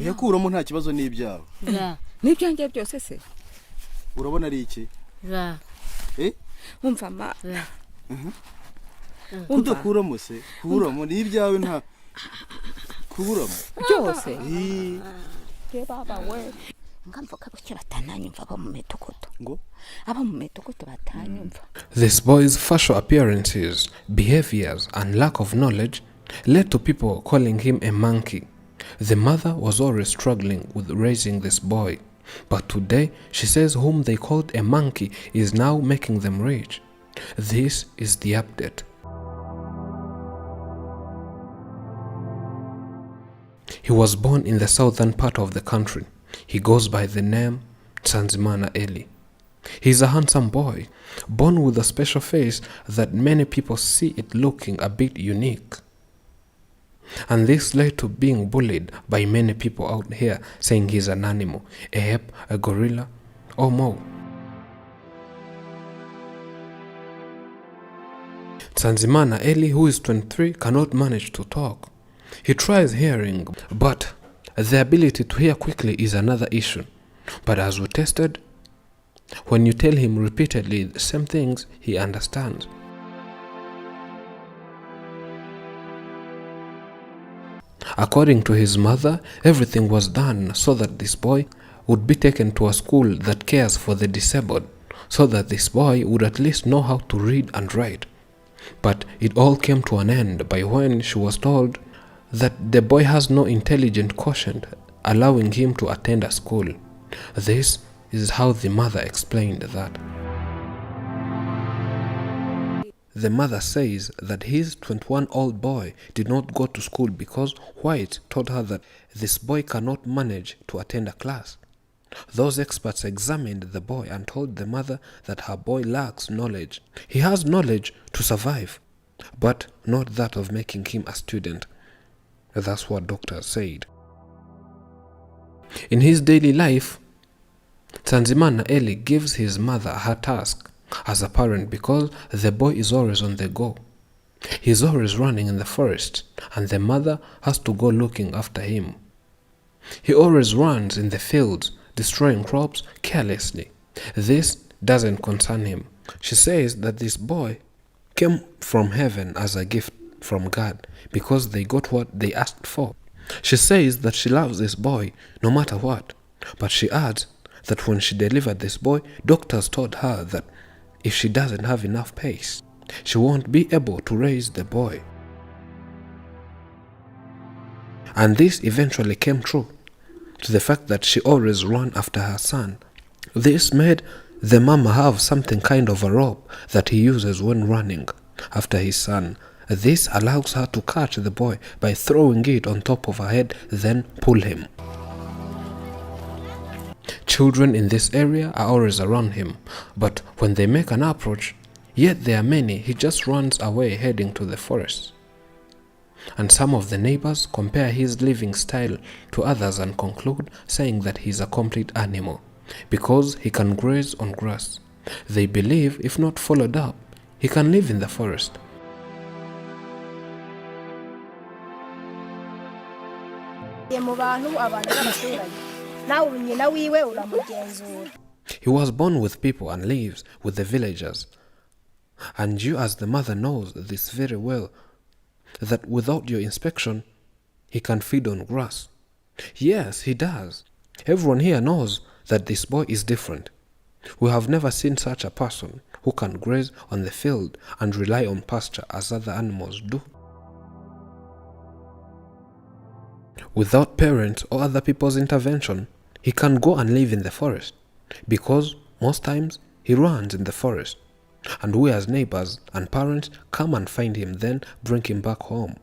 yakuramo nta kibazo n'ibyawe. N'ibyanjye byose se. Urabona ari iki? Umva ma. Kudakuramo se, kuramo n'ibyawe nta kuramo. Byose. Ke baba we. Ngamvuka ko batananyumva aba mu metukoto. Ngo aba mu metukoto batanyumva. This boy's facial appearances, behaviors and lack of knowledge led to people calling him a monkey. The mother was always struggling with raising this boy, but today she says whom they called a monkey is now making them rich. This is the update. He was born in the southern part of the country. He goes by the name Tsanzimana Eli. He's a handsome boy, born with a special face that many people see it looking a bit unique. And this led to being bullied by many people out here, saying he's an animal, a ape, a gorilla, or more. Tsanzimana Eli, who is 23, cannot manage to talk. He tries hearing, but the ability to hear quickly is another issue. But as we tested, when you tell him repeatedly the same things, he understands. According to his mother, everything was done so that this boy would be taken to a school that cares for the disabled, so that this boy would at least know how to read and write. But it all came to an end by when she was told that the boy has no intelligent quotient, allowing him to attend a school. This is how the mother explained that. The mother says that his 21-year-old boy did not go to school because White told her that this boy cannot manage to attend a class. Those experts examined the boy and told the mother that her boy lacks knowledge. He has knowledge to survive, but not that of making him a student. That's what doctors said. In his daily life, Tsanzimana Eli gives his mother her task as a parent because the boy is always on the go. He's always running in the forest, and the mother has to go looking after him. He always runs in the fields, destroying crops carelessly. This doesn't concern him. She says that this boy came from heaven as a gift from God because they got what they asked for. She says that she loves this boy no matter what, but she adds that when she delivered this boy, doctors told her that if she doesn't have enough pace, she won't be able to raise the boy. And this eventually came true, to the fact that she always ran after her son. This made the mama have something kind of a rope that he uses when running after his son. This allows her to catch the boy by throwing it on top of her head, then pull him. Children in this area are always around him, but when they make an approach, yet there are many, he just runs away heading to the forest. And some of the neighbors compare his living style to others and conclude saying that he's a complete animal because he can graze on grass. They believe if not followed up, he can live in the forest. He was born with people and lives with the villagers. And you as the mother knows this very well, that without your inspection, he can feed on grass. Yes, he does. Everyone here knows that this boy is different. We have never seen such a person who can graze on the field and rely on pasture as other animals do. Without parents or other people's intervention, he can go and live in the forest, because most times he runs in the forest, and we as neighbors and parents come and find him, then bring him back home.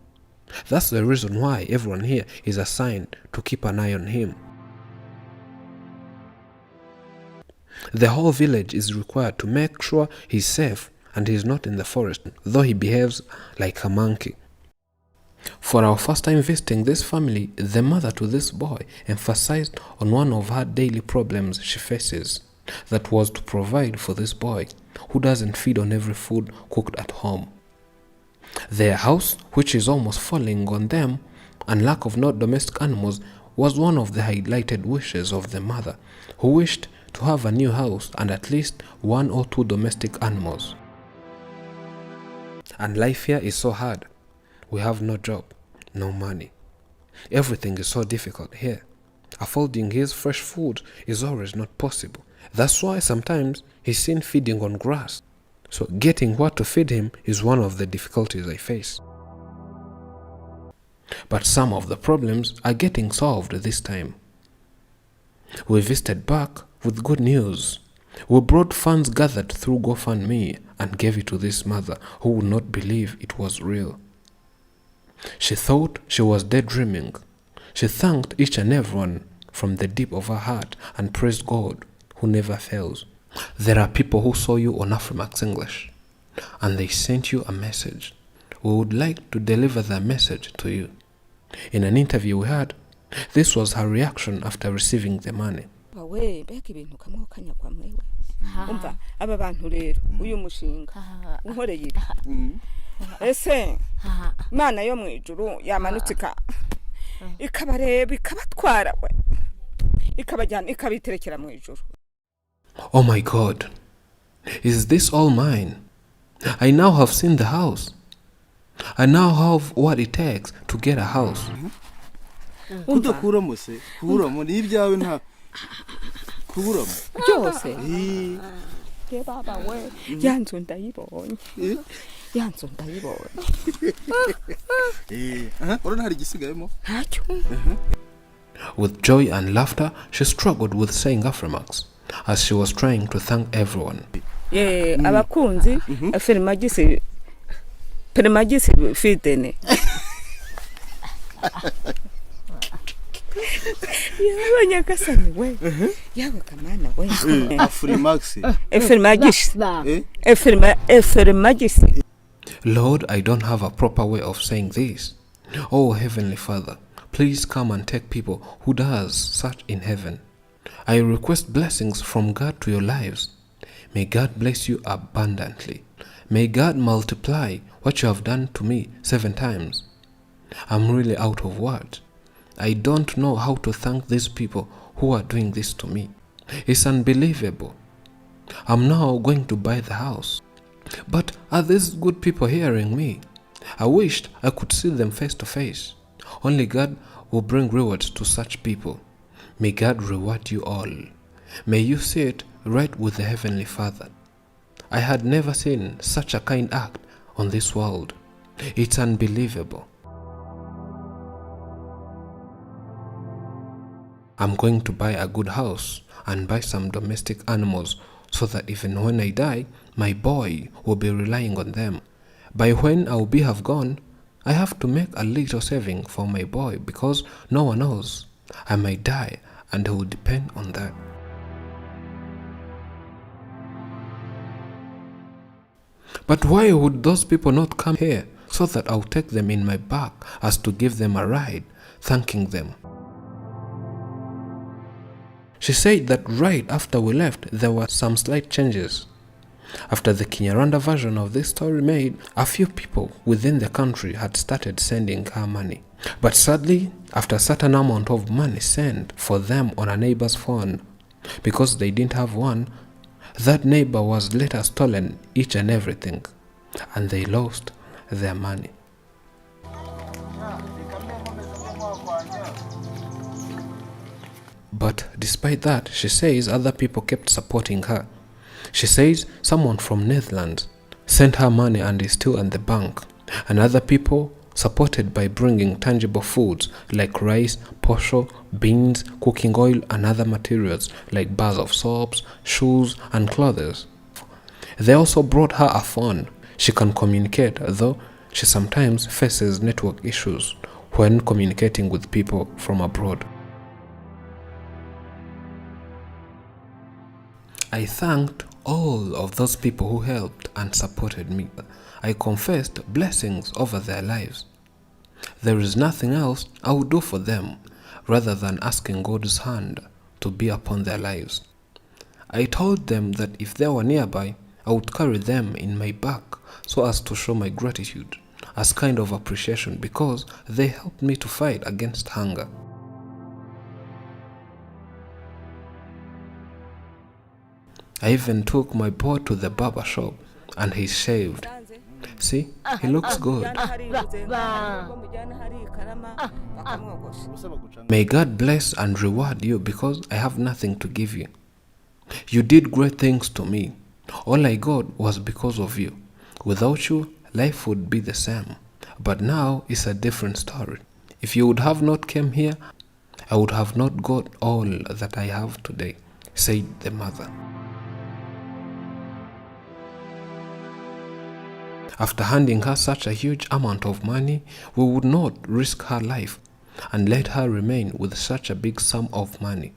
That's the reason why everyone here is assigned to keep an eye on him. The whole village is required to make sure he's safe and he's not in the forest, though he behaves like a monkey. For our first time visiting this family, the mother to this boy emphasized on one of her daily problems she faces. That was to provide for this boy who doesn't feed on every food cooked at home. Their house, which is almost falling on them, and lack of non-domestic animals, was one of the highlighted wishes of the mother, who wished to have a new house and at least 1 or 2 domestic animals. And life here is so hard. We have no job, no money. Everything is so difficult here. Affording his fresh food is always not possible. That's why sometimes he's seen feeding on grass. So getting what to feed him is one of the difficulties I face. But some of the problems are getting solved this time. We visited back with good news. We brought funds gathered through GoFundMe and gave it to this mother who would not believe it was real. She thought she was daydreaming. She thanked each and everyone from the deep of her heart and praised God who never fails. There are people who saw you on Afrimax English and they sent you a message. We would like to deliver that message to you. In an interview we had, this was her reaction after receiving the money. we mbega ibintu kamwe kanyagwa mwewe umva aba bantu rero uyu mushinga unkoreye ibi ese Imana yo mu ijuru yamanutse ikabareba ikabatwara we ikabajyana ikabiterekera mu ijuru. Oh my God, is this all mine? I now have seen the house. I now have what it takes to get a house. Kudakuramo se kuramo ni ibyawe nta kuramo byose ke baba we yanzu ndayibonye yanzu ndayibonye urona hari gisigayemo ntacyo. With joy and laughter, she struggled with saying Afrimax as she was trying to thank everyone. Abakunzi Permagisi fitene. Yawe nyakasani we. Yawe kamana we. Afrimax. Efrimagisi. Lord, I don't have a proper way of saying this. Oh Heavenly Father, please come and take people who does such in heaven. I request blessings from God to your lives. May God bless you abundantly. May God multiply what you have done to me 7 times. I'm really out of words. I don't know how to thank these people who are doing this to me. It's unbelievable. I'm now going to buy the house. But are these good people hearing me? I wished I could see them face to face. Only God will bring rewards to such people. May God reward you all. May you see it right with the Heavenly Father. I had never seen such a kind act on this world. It's unbelievable. I'm going to buy a good house and buy some domestic animals so that even when I die, my boy will be relying on them. By when I will have gone, I have to make a little saving for my boy because no one knows. I might die and he will depend on that. But why would those people not come here so that I'll take them in my back as to give them a ride, thanking them? She said that right after we left, there were some slight changes. After the Kinyarwanda version of this story made, a few people within the country had started sending her money. But sadly, after a certain amount of money sent for them on a neighbor's phone, because they didn't have one, that neighbor was later stolen each and everything, and they lost their money. But despite that, she says other people kept supporting her. She says someone from Netherlands sent her money and is still in the bank, and other people supported by bringing tangible foods like rice, posho, beans, cooking oil, and other materials like bars of soaps, shoes, and clothes. They also brought her a phone. She can communicate, though she sometimes faces network issues when communicating with people from abroad. I thanked all of those people who helped and supported me. I confessed blessings over their lives. There is nothing else I would do for them rather than asking God's hand to be upon their lives. I told them that if they were nearby, I would carry them in my back so as to show my gratitude as kind of appreciation because they helped me to fight against hunger. I even took my boy to the barber shop and he shaved. See, he looks good. May God bless and reward you because I have nothing to give you. You did great things to me. All I got was because of you. Without you, life would be the same. But now it's a different story. If you would have not come here, I would have not got all that I have today, said the mother. After handing her such a huge amount of money, we would not risk her life and let her remain with such a big sum of money.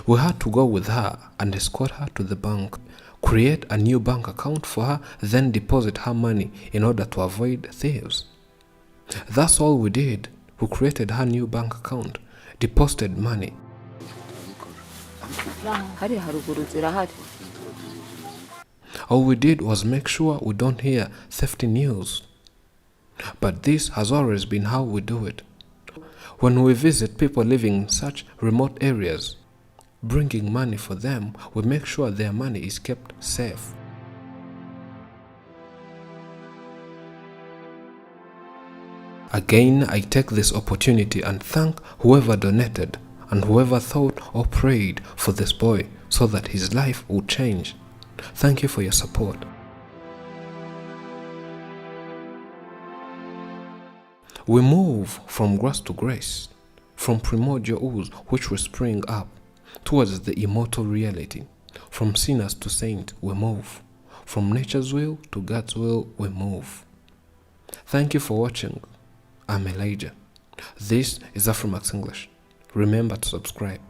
We had to go with her and escort her to the bank, create a new bank account for her, then deposit her money in order to avoid thieves. That's all we did. We created her new bank account, deposited money. All we did was make sure we don't hear theft news. But this has always been how we do it. When we visit people living in such remote areas, bringing money for them, we make sure their money is kept safe. Again, I take this opportunity and thank whoever donated and whoever thought or prayed for this boy so that his life would change. Thank you for your support. We move from grace to grace, from primordial ooze which will spring up, towards the immortal reality. From sinners to saints we move. From nature's will to God's will we move. Thank you for watching. I'm Elijah. This is Afromax English. Remember to subscribe.